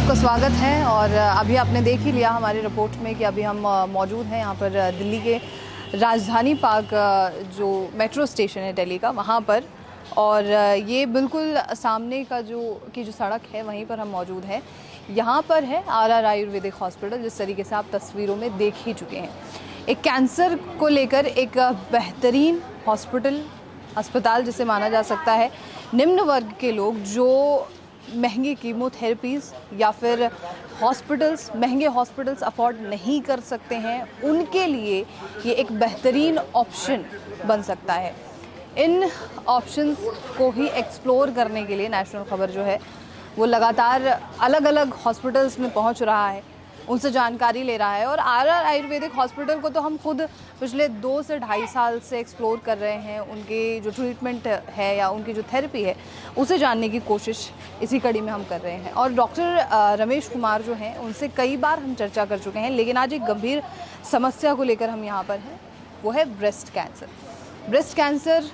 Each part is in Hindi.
आपका स्वागत है। और अभी आपने देख ही लिया हमारी रिपोर्ट में कि अभी हम मौजूद हैं यहाँ पर दिल्ली के राजधानी पार्क, जो मेट्रो स्टेशन है दिल्ली का, वहाँ पर। और ये बिल्कुल सामने का जो सड़क है वहीं पर हम मौजूद हैं। यहाँ पर है आरआर आयुर्वेदिक हॉस्पिटल, जिस तरीके से आप तस्वीरों में देख ही चुके हैं। एक कैंसर को लेकर एक बेहतरीन अस्पताल जिसे माना जा सकता है। निम्न वर्ग के लोग जो महंगी कीमोथेरेपीज़ या फिर महंगे हॉस्पिटल्स अफोर्ड नहीं कर सकते हैं, उनके लिए ये एक बेहतरीन ऑप्शन बन सकता है। इन ऑप्शंस को ही एक्सप्लोर करने के लिए नेशनल खबर जो है वो लगातार अलग अलग हॉस्पिटल्स में पहुंच रहा है, उनसे जानकारी ले रहा है। और आरआर आयुर्वेदिक हॉस्पिटल को तो हम खुद पिछले 2 से ढाई साल से एक्सप्लोर कर रहे हैं। उनके जो ट्रीटमेंट है या उनकी जो थेरेपी है उसे जानने की कोशिश इसी कड़ी में हम कर रहे हैं। और डॉक्टर रमेश कुमार जो हैं, उनसे कई बार हम चर्चा कर चुके हैं, लेकिन आज एक गंभीर समस्या को लेकर हम यहाँ पर हैं, वो है ब्रेस्ट कैंसर। ब्रेस्ट कैंसर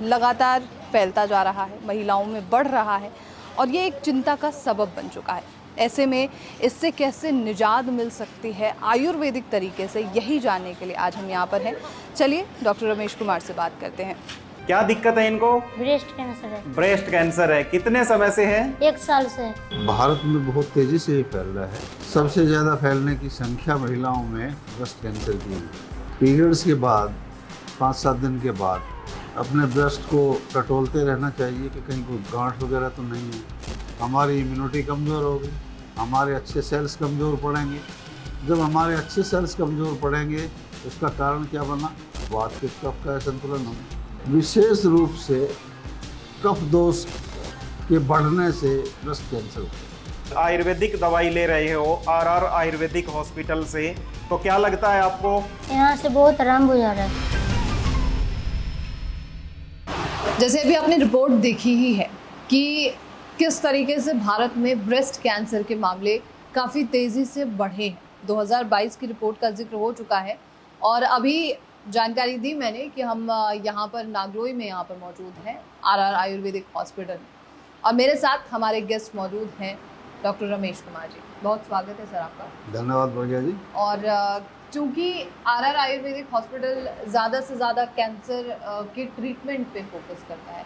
लगातार फैलता जा रहा है, महिलाओं में बढ़ रहा है और ये एक चिंता का सबब बन चुका है। ऐसे में इससे कैसे निजात मिल सकती है आयुर्वेदिक तरीके से, यही जानने के लिए आज हम यहाँ पर हैं। चलिए डॉक्टर रमेश कुमार से बात करते हैं। क्या दिक्कत है इनको? ब्रेस्ट कैंसर है। ब्रेस्ट कैंसर है। कितने समय से है? 1 साल से। भारत में बहुत तेजी से फैल रहा है। सबसे ज़्यादा फैलने की संख्या महिलाओं में ब्रेस्ट कैंसर की है। पीरियड्स के बाद 5-7 दिन के बाद अपने ब्रेस्ट को टटोलते रहना चाहिए कि कहीं कोई गांठ वगैरह तो नहीं है। हमारी इम्यूनिटी कमज़ोर होगी, हमारे अच्छे सेल्स कमज़ोर पड़ेंगे। जब हमारे अच्छे सेल्स कमज़ोर पड़ेंगे, इसका कारण क्या बना? वात पित्त कफ का संतुलन होना। विशेष रूप से कफ दोष के बढ़ने से ब्रेस्ट कैंसर होता है। आयुर्वेदिक दवाई ले रहे हो आरआर आयुर्वेदिक हॉस्पिटल से, तो क्या लगता है आपको? यहाँ से बहुत आराम हो जा रहा है। जैसे अभी आपने रिपोर्ट देखी ही है कि किस तरीके से भारत में ब्रेस्ट कैंसर के मामले काफ़ी तेज़ी से बढ़े हैं। 2022 की रिपोर्ट का जिक्र हो चुका है और अभी जानकारी दी मैंने कि हम यहाँ पर नागलोई में यहाँ पर मौजूद हैं आरआर आयुर्वेदिक हॉस्पिटल, और मेरे साथ हमारे गेस्ट मौजूद हैं डॉक्टर रमेश कुमार जी। बहुत स्वागत है सर आपका। धन्यवाद भैया जी। और चूँकि आरआर आयुर्वेदिक हॉस्पिटल ज़्यादा से ज़्यादा कैंसर के ट्रीटमेंट पे फोकस करता है,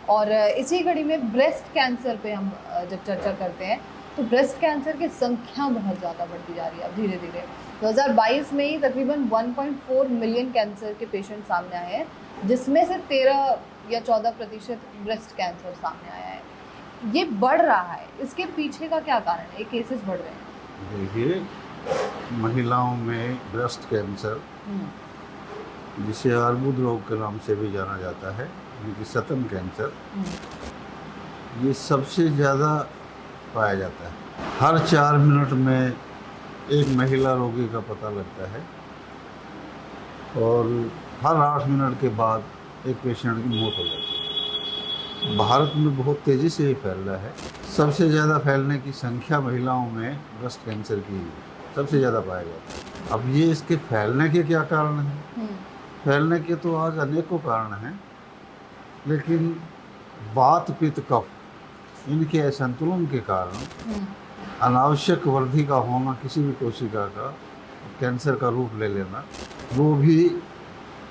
और इसी कड़ी में ब्रेस्ट कैंसर पे हम जब चर्चा करते हैं तो ब्रेस्ट कैंसर की संख्या बहुत ज़्यादा बढ़ती जा रही है अब धीरे धीरे। 2022 में ही तकरीबन 1.4 मिलियन कैंसर के पेशेंट सामने आए हैं, जिसमें से 13 या 14% ब्रेस्ट कैंसर सामने आया है। ये बढ़ रहा है, इसके पीछे का क्या कारण है? ये केसेस बढ़ रहे हैं। देखिए, महिलाओं में ब्रेस्ट कैंसर, जिसे अर्बुद रोग के नाम से भी जाना जाता है, यानी कि स्तन कैंसर, ये सबसे ज़्यादा पाया जाता है। हर 4 मिनट में एक महिला रोगी का पता लगता है और हर 8 मिनट के बाद एक पेशेंट की मौत हो जाती है। भारत में बहुत तेज़ी से ये फैल रहा है। सबसे ज़्यादा फैलने की संख्या महिलाओं में ब्रेस्ट कैंसर की सबसे ज़्यादा पाया जाता है। अब ये इसके फैलने के क्या कारण हैं? फैलने के तो आज अनेकों कारण हैं, लेकिन वात पित्त कफ इनके असंतुलन के कारण अनावश्यक वृद्धि का होना, किसी भी कोशिका का कैंसर का रूप ले लेना, वो भी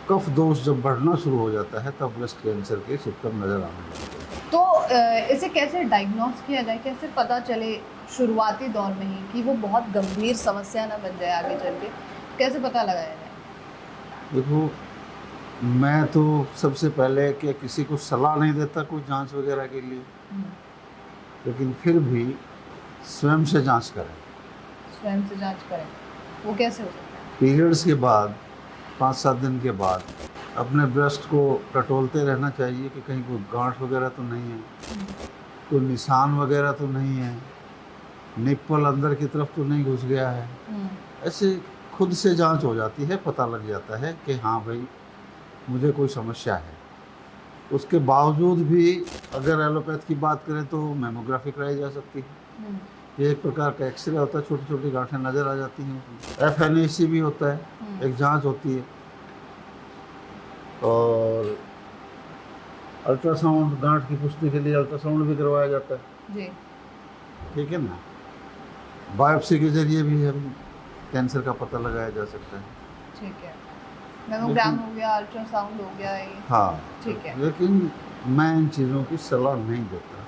कफ दोष जब बढ़ना शुरू हो जाता है तब ब्रेस्ट कैंसर के सिम्टम नज़र आने लगते हैं। तो इसे कैसे डायग्नोस किया जाए, कैसे पता चले शुरुआती दौर में ही कि वो बहुत गंभीर समस्या ना बन जाए आगे चल के? कैसे पता लगाया जाए? देखो, मैं तो सबसे पहले कि किसी को सलाह नहीं देता कोई जांच वगैरह के लिए, लेकिन फिर भी स्वयं से जांच करें। स्वयं से जांच करें, वो कैसे हो सकता है? पीरियड्स के बाद 5-7 दिन के बाद अपने ब्रेस्ट को टटोलते रहना चाहिए कि कहीं कोई गांठ वगैरह तो नहीं है, कोई निशान वगैरह तो नहीं है, निप्पल अंदर की तरफ तो नहीं घुस गया है। ऐसे खुद से जांच हो जाती है, पता लग जाता है कि हाँ भाई मुझे कोई समस्या है। उसके बावजूद भी अगर एलोपैथ की बात करें तो मेमोग्राफी कराई जा सकती है। ये एक प्रकार का एक्सरे होता है, छोटी छोटी गांठें नज़र आ जाती हैं। FNAC भी होता है, एक जांच होती है। और अल्ट्रासाउंड, गांठ की पुष्टि के लिए अल्ट्रासाउंड भी करवाया जाता है। जी, ठीक है ना। बायोप्सी के जरिए भी हम कैंसर का पता लगाया जा सकता है। ठीक है, मेमोग्राम हो गया, अल्ट्रासाउंड हो गया ये। हाँ, ठीक है। लेकिन मैं इन चीज़ों की सलाह नहीं देता।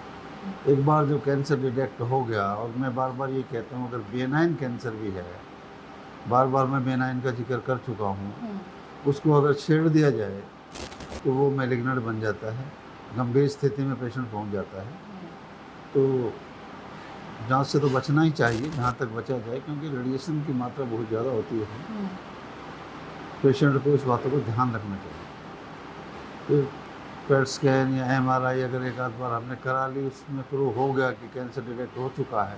एक बार जो कैंसर डिटेक्ट हो गया, और मैं बार बार ये कहता हूँ, अगर बेनाइन कैंसर भी है, बार बार मैं बेनाइन का जिक्र कर चुका हूँ, उसको अगर छेड़ दिया जाए तो वो मैलिग्नेंट बन जाता है, गंभीर स्थिति में पेशेंट पहुँच जाता है। तो जांच से तो बचना ही चाहिए जहाँ तक बचा जाए, क्योंकि रेडिएशन की मात्रा बहुत ज़्यादा होती है। पेशेंट को इस बातों को ध्यान रखना चाहिए। तो पेट स्कैन या एमआरआई अगर एक आध बार हमने करा ली, उसमें प्रूव हो गया कि कैंसर डिटेक्ट हो चुका है,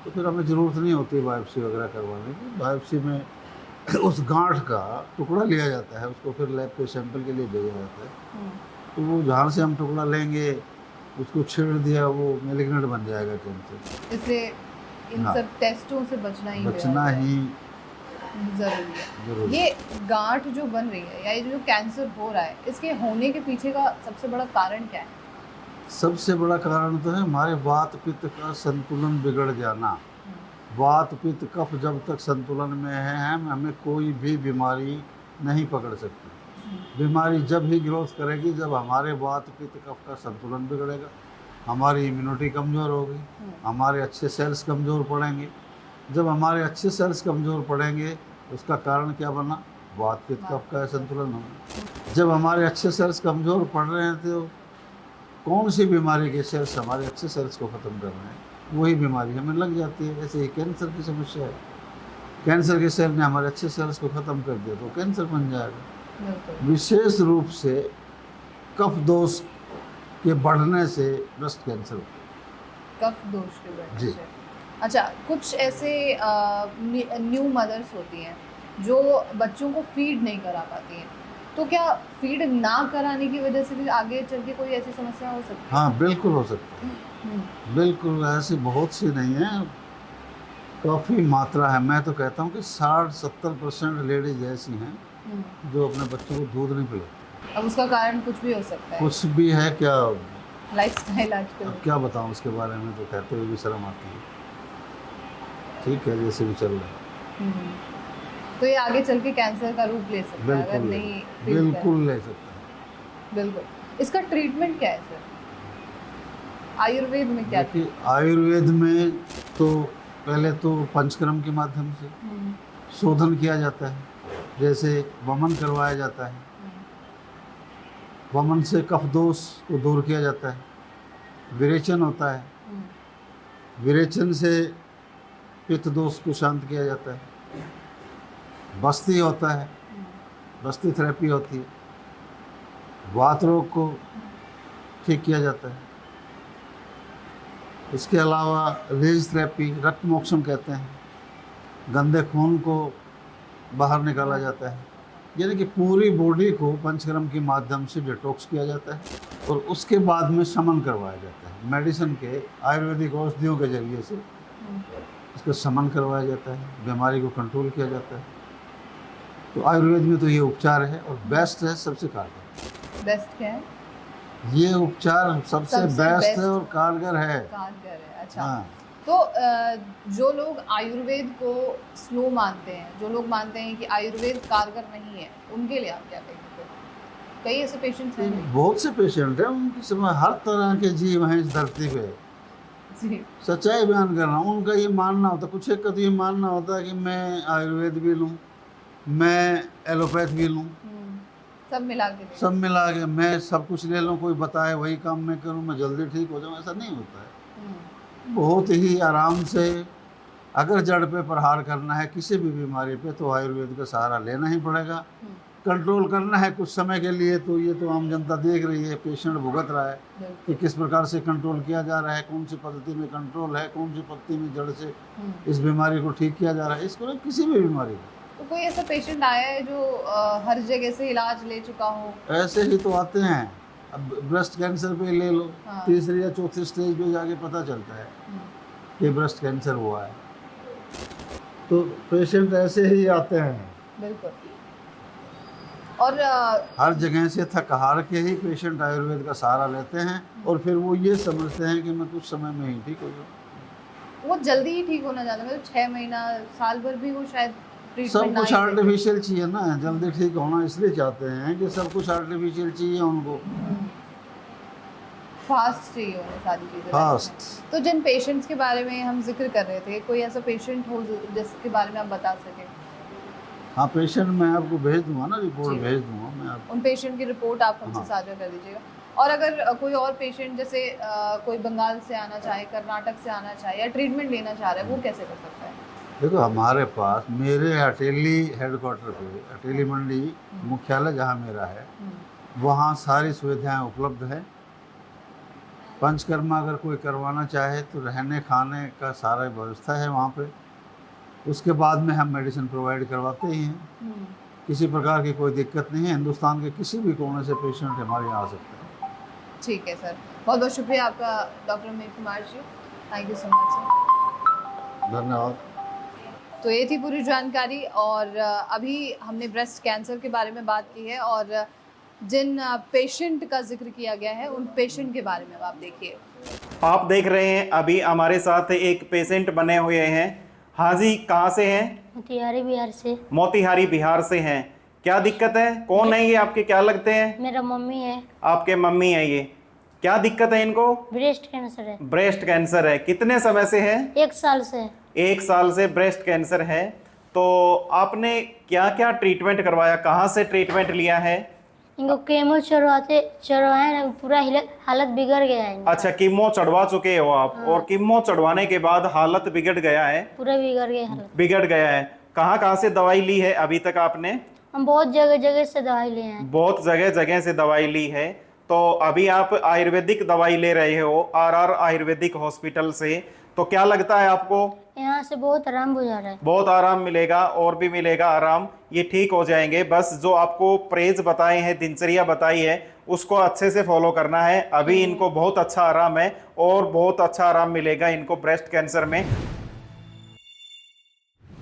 तो फिर हमें ज़रूरत नहीं होती बायोप्सी वगैरह करवाने की। बायोप्सी में उस गांठ का टुकड़ा लिया जाता है, उसको फिर लैब पे सैंपल के लिए भेजा जाता है। तो वो जहाँ से हम टुकड़ा लेंगे, उसको छेड़ दिया, वो मैलिग्नेंट बन जाएगा कैंसर। इसलिए इन हाँ। सब टेस्टों से बचना ही जरूरी है। जरूरी। ये गांठ जो बन रही है या ये जो कैंसर हो रहा है, इसके होने के पीछे का सबसे बड़ा कारण क्या है? सबसे बड़ा कारण तो है हमारे वात पित्त का संतुलन बिगड़ जाना। वात पित्त कफ जब तक संतुलन में है, हमें कोई भी बीमारी नहीं पकड़ सकती। बीमारी जब ही ग्रोथ करेगी जब हमारे वात पित्त कफ का संतुलन बिगड़ेगा, हमारी इम्यूनिटी कमज़ोर होगी, हमारे अच्छे सेल्स कमज़ोर पड़ेंगे। जब हमारे अच्छे सेल्स कमज़ोर पड़ेंगे, उसका कारण क्या बना? वात पित्त कफ का संतुलन होगा। जब हमारे अच्छे सेल्स कमज़ोर पड़ रहे हैं, तो कौन सी बीमारी के सेल्स हमारे अच्छे सेल्स को ख़त्म कर रहे हैं, वही बीमारी हमें लग जाती है। ऐसे ही कैंसर की समस्या है। कैंसर के सेल ने हमारे अच्छे सेल्स को ख़त्म कर दिया तो कैंसर बन जाएगा। विशेष रूप से कफ दोष के बढ़ने से ब्रेस्ट कैंसर होता है। कफ दोष के बढ़ने जी। से। अच्छा, कुछ ऐसे न्यू मदर्स होती हैं जो बच्चों को फीड नहीं करा पाती हैं, तो क्या फीड ना कराने की वजह से भी आगे चल के कोई ऐसी समस्या हो सकती है? हाँ, बिल्कुल हो सकती है। बिल्कुल, ऐसी बहुत सी नहीं है, काफ़ी मात्रा है। मैं तो कहता हूँ कि 60-70% लेडीज ऐसी हैं जो अपने बच्चों को दूध नहीं पिलाती। अब उसका कारण कुछ भी हो सकता है, कुछ भी है क्या? लाइफस्टाइल आजकल। अब क्या बताऊँ उसके बारे में, तो कहते हुए भी शर्म आती है। ठीक है, जैसे भी चल रहा है। तो ये आगे चल के कैंसर का रूप ले सकता है अगर नहीं treat करें। बिल्कुल ले सकता है। बिल्कुल। इसका ट्रीटमेंट क्या है सर? आयुर्वेद में क्या? देखिए, आयुर्वेद में तो पहले तो पंचकर्म के माध्यम से शोधन किया जाता है, जैसे वमन करवाया जाता है। वमन से कफ दोष को दूर किया जाता है। विरेचन होता है, विरेचन से पित्त दोष को शांत किया जाता है। बस्ती होता है, बस्ती थेरेपी होती है। वात रोग को ठीक किया जाता है। इसके अलावा रेज थेरेपी, रक्त मोक्षण कहते हैं, गंदे खून को बाहर निकाला जाता है। यानी कि पूरी बॉडी को पंचकर्म के माध्यम से डिटॉक्स किया जाता है और उसके बाद में शमन करवाया जाता है। मेडिसिन के, आयुर्वेदिक औषधियों के जरिए से इसका शमन करवाया जाता है, बीमारी को कंट्रोल किया जाता है। तो आयुर्वेद में तो ये उपचार है और बेस्ट है, सबसे कारगर। बेस्ट क्या है? ये उपचार सबसे बेस्ट है और कारगर है। कारगर है। अच्छा। हाँ। तो जो लोग आयुर्वेद को स्लो मानते हैं, जो लोग मानते हैं कि आयुर्वेद कारगर नहीं है, उनके लिए आप क्या कहेंगे? कई ऐसे पेशेंट्स हैं। बहुत से पेशेंट हैं, उनकी समय हर तरह के जीव हैं इस धरती पे। जी। सच्चाई बयान कर रहा हूँ। उनका ये मानना होता, कुछ एक का तो ये मानना होता है कि मैं आयुर्वेद भी लूँ, मैं एलोपैथ भी लूँ, सब मिला के मैं सब कुछ ले लूँ, कोई बताए वही काम मैं करूँ, मैं जल्दी ठीक हो जाऊँ। ऐसा नहीं होता है। बहुत ही आराम से, अगर जड़ पे प्रहार करना है किसी भी बीमारी पे, तो आयुर्वेद का सहारा लेना ही पड़ेगा। कंट्रोल करना है कुछ समय के लिए, तो ये तो आम जनता देख रही है, पेशेंट भुगत रहा है कि किस प्रकार से कंट्रोल किया जा रहा है, कौन सी पद्धति में कंट्रोल है, कौन सी पद्धति में जड़ से इस बीमारी को ठीक किया जा रहा है। इसको किसी भी बीमारी को। तो कोई ऐसा पेशेंट आया है जो हर जगह से इलाज ले चुका हो? ऐसे ही तो आते हैं। अब ब्रेस्ट कैंसर पे ले लो, हाँ। तीसरी या चौथी स्टेज पे जाके पता चलता है कि ब्रेस्ट कैंसर हुआ है। तो पेशेंट ऐसे ही आते हैं। बिल्कुल। और हर जगह से थक हार के ही पेशेंट आयुर्वेद का सहारा लेते हैं और फिर वो ये समझते हैं कि मैं कुछ समय में ही ठीक हो जाऊँ। वो जल्दी ही ठीक होना चाहता है, मतलब 6 महीना साल भर भी वो शायद सब ट्रीटमेंट ना कुछ ही ले। आर्टिफिशियल चाहिए ना, जल्दी ठीक होना इसलिए चाहते हैं कि सब कुछ आर्टिफिशियल चाहिए उनको, फास्ट चाहिए उन्हें सारी चीज़ें। फास्ट। तो जिन पेशेंट्स के बारे में हम जिक्र कर रहे थे, कोई ऐसा पेशेंट हो जिसके बारे में आप बता सकें? हाँ, पेशेंट मैं आपको भेज दूंगा ना, रिपोर्ट जी। भेज दूंगा मैं आपको। उन पेशेंट की रिपोर्ट आप हमसे हाँ। साझा कर दीजिएगा। और अगर कोई और पेशेंट जैसे कोई बंगाल से आना चाहे, कर्नाटक से आना चाहे या ट्रीटमेंट लेना चाह रहा है, वो कैसे कर सकता है? देखो, हमारे पास मेरे अटेली हेडक्वार्टर पे, अटेली मंडी मुख्यालय जहाँ मेरा है, वहाँ सारी सुविधाएं उपलब्ध हैं। पंचकर्मा अगर कोई करवाना चाहे तो रहने खाने का सारा व्यवस्था है वहाँ पे। उसके बाद में हम मेडिसिन प्रोवाइड करवाते ही हैं। किसी प्रकार की कोई दिक्कत नहीं है, हिंदुस्तान के किसी भी कोने से पेशेंट हमारे यहाँ आ सकते हैं। ठीक है सर, बहुत बहुत शुक्रिया आपका doctor Amit Kumar ji, thank you so much sir. धन्यवाद। तो ये थी पूरी जानकारी। और अभी हमने ब्रेस्ट कैंसर के बारे में बात की है और जिन पेशेंट का जिक्र किया गया है उन पेशेंट के बारे में आप देखिए। आप देख रहे हैं अभी हमारे साथ एक पेशेंट बने हुए हैं। हाँ जी, कहाँ से हैं? मोतिहारी बिहार से। मोतिहारी बिहार से हैं। क्या दिक्कत है? कौन है ये? आपके क्या लगते हैं? मेरा मम्मी है। आपके मम्मी है ये। क्या दिक्कत है इनको? ब्रेस्ट कैंसर है। ब्रेस्ट कैंसर है। कितने समय से है? 1 साल से। 1 साल से ब्रेस्ट कैंसर है। तो आपने क्या क्या ट्रीटमेंट करवाया, कहाँ से ट्रीटमेंट लिया है? इनको केमो चढ़वाए ना, पूरा हालत बिगड़ गया है इनका। अच्छा, कीमो चढ़वा चुके हो आप? हाँ। और कीमो चढ़वाने के बाद हालत बिगड़ गया है? पूरा बिगड़ गया हालत। बिगड़ गया है। कहाँ कहाँ से दवाई ली है अभी तक आपने? हम बहुत जगह जगह से दवाई लिए हैं। बहुत जगह जगह से दवाई ली है। तो अभी आप आयुर्वेदिक दवाई ले रहे हो आरआर आयुर्वेदिक हॉस्पिटल से, तो क्या लगता है आपको? यहाँ से बहुत आराम बुझा रहा है। बहुत आराम मिलेगा और भी मिलेगा आराम, ये ठीक हो जाएंगे। बस जो आपको परहेज बताए हैं, दिनचर्या बताई है, उसको अच्छे से फॉलो करना है। अभी इनको बहुत अच्छा आराम है और बहुत अच्छा आराम मिलेगा इनको ब्रेस्ट कैंसर में।